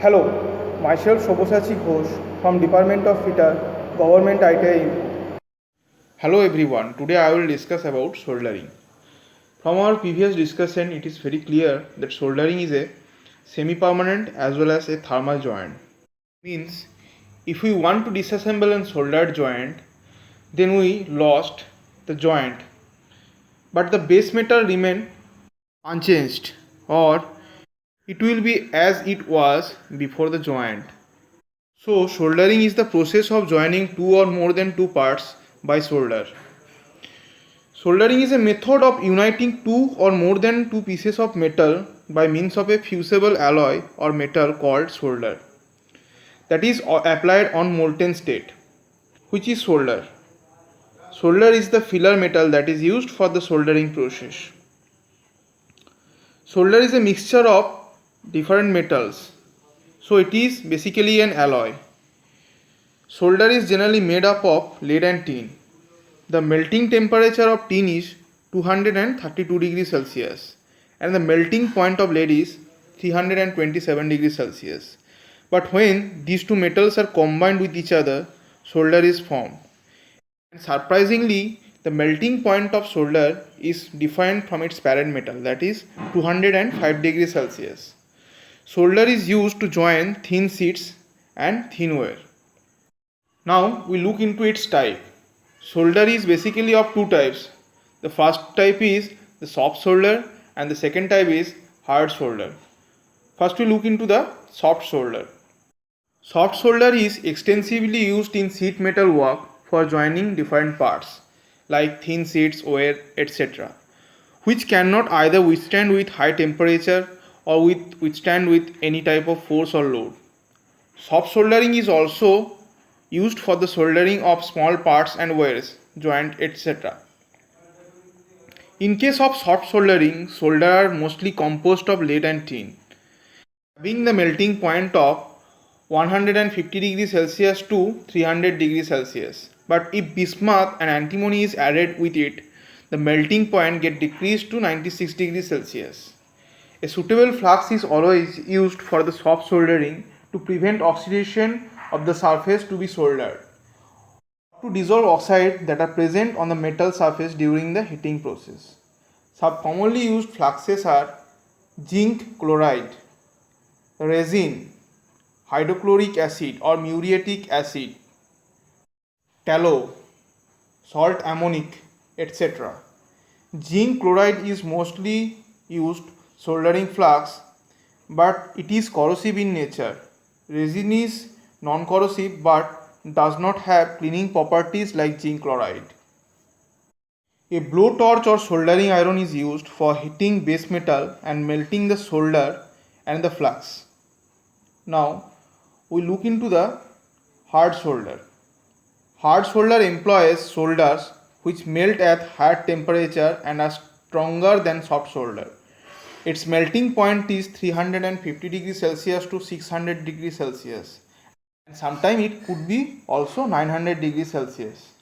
Hello, myself Sabyasachi Ghosh from Department of I.T.I, Government I.T.I. Hello everyone, today I will discuss about soldering. From our previous discussion, it is very clear that soldering is a semi-permanent as well as a thermal joint. Means if we want to disassemble a soldered joint, then we lost the joint, but the base metal remain unchanged, or it will be as it was before the joint. So soldering is the process of joining two or more than two parts by solder. Soldering is a method of uniting two or more than two pieces of metal by means of a fusible alloy or metal called solder, that is applied on molten state. Which is solder? Solder is the filler metal that is used for the soldering process. Solder is a mixture of different metals, so it is basically an alloy. Solder is generally made up of lead and tin. The melting temperature of tin is 232 degrees Celsius and the melting point of lead is 327 degrees Celsius. But when these two metals are combined with each other, solder is formed. And surprisingly, the melting point of solder is different from its parent metal, that is 205 degrees Celsius. Solder is used to join thin sheets and thin wire. Now we look into its type. Solder is basically of two types. The first type is the soft solder and the second type is hard solder. First we look into the soft solder. Soft solder is extensively used in sheet metal work for joining different parts like thin sheets, wire, etc., which cannot either withstand with high temperature or withstand with any type of force or load. Soft soldering is also used for the soldering of small parts and wires, joint, etc. In case of soft soldering, solder are mostly composed of lead and tin, having the melting point of 150 degrees Celsius to 300 degrees Celsius. But if bismuth and antimony is added with it, the melting point gets decreased to 96 degrees Celsius. A suitable flux is always used for the soft soldering to prevent oxidation of the surface to be soldered, to dissolve oxides that are present on the metal surface during the heating process. Some commonly used fluxes are zinc chloride, resin, hydrochloric acid or muriatic acid, tallow, salt ammonic, etc. Zinc chloride is mostly used soldering flux, but it is corrosive in nature. Resin is non-corrosive but does not have cleaning properties like zinc chloride. A blowtorch or soldering iron is used for heating base metal and melting the solder and the flux. Now we look into the hard solder. Hard solder employs solders which melt at higher temperature and are stronger than soft solder. Its melting point is 350 degrees Celsius to 600 degrees Celsius, and sometimes it could be also 900 degrees Celsius.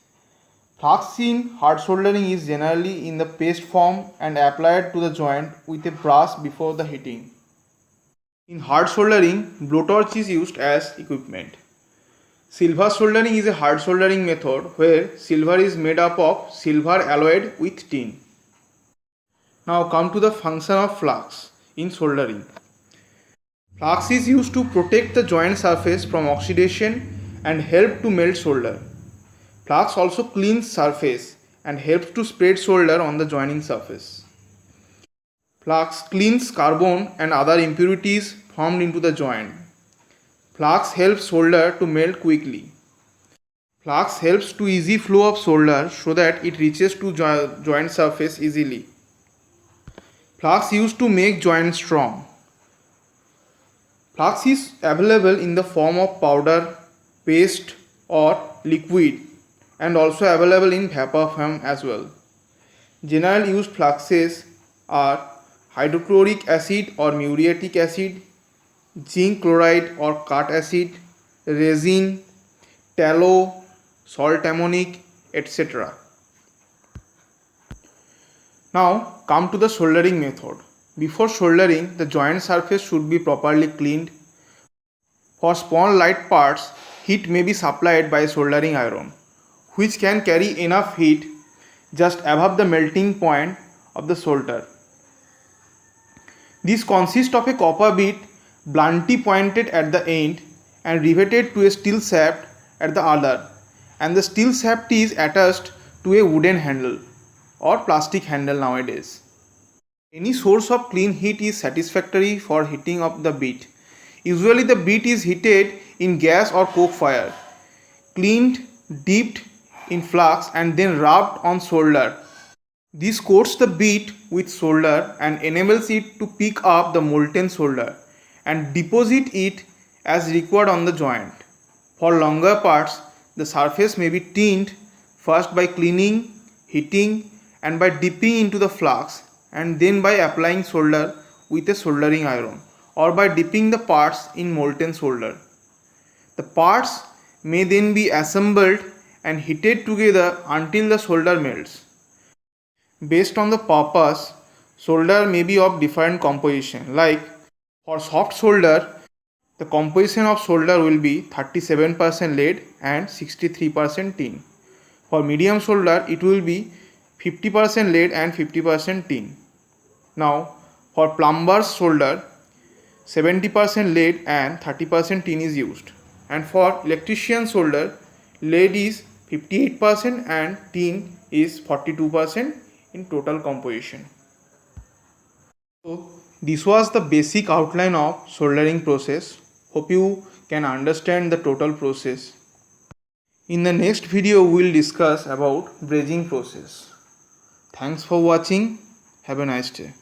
Flux in hard soldering is generally in the paste form and applied to the joint with a brush before the heating. In hard soldering, blowtorch is used as equipment. Silver soldering is a hard soldering method where silver is made up of silver alloyed with tin. Now come to the function of flux in soldering. Flux is used to protect the joint surface from oxidation and help to melt solder. Flux also cleans surface and helps to spread solder on the joining surface. Flux cleans carbon and other impurities formed into the joint. Flux helps solder to melt quickly. Flux helps to easy flow of solder so that it reaches to joint surface easily. Flux used to make joint strong. Flux is available in the form of powder, paste or liquid and also available in vapor form as well. General used fluxes are hydrochloric acid or muriatic acid, zinc chloride or cut acid, resin, tallow, salt ammonic, etc. Now come to the soldering method. Before soldering, the joint surface should be properly cleaned. For small light parts, heat may be supplied by a soldering iron, which can carry enough heat just above the melting point of the solder. This consists of a copper bit bluntly pointed at the end and riveted to a steel shaft at the other, and the steel shaft is attached to a wooden handle or plastic handle nowadays. Any source of clean heat is satisfactory for heating of the bit. Usually the bit is heated in gas or coke fire, cleaned, dipped in flux and then rubbed on solder. This coats the bit with solder and enables it to pick up the molten solder and deposit it as required on the joint. For longer parts, the surface may be tinned first by cleaning, heating and by dipping into the flux, and then by applying solder with a soldering iron or by dipping the parts in molten solder. The parts may then be assembled and heated together until the solder melts. Based on the purpose, solder may be of different composition. Like for soft solder, the composition of solder will be 37% lead and 63% tin. For medium solder, it will be 50% lead and 50% tin. Now, for plumber's solder, 70% lead and 30% tin is used. And for electrician solder, lead is 58% and tin is 42% in total composition. So, this was the basic outline of soldering process. Hope you can understand the total process. In the next video, we will discuss about brazing process. Thanks for watching. Have a nice day.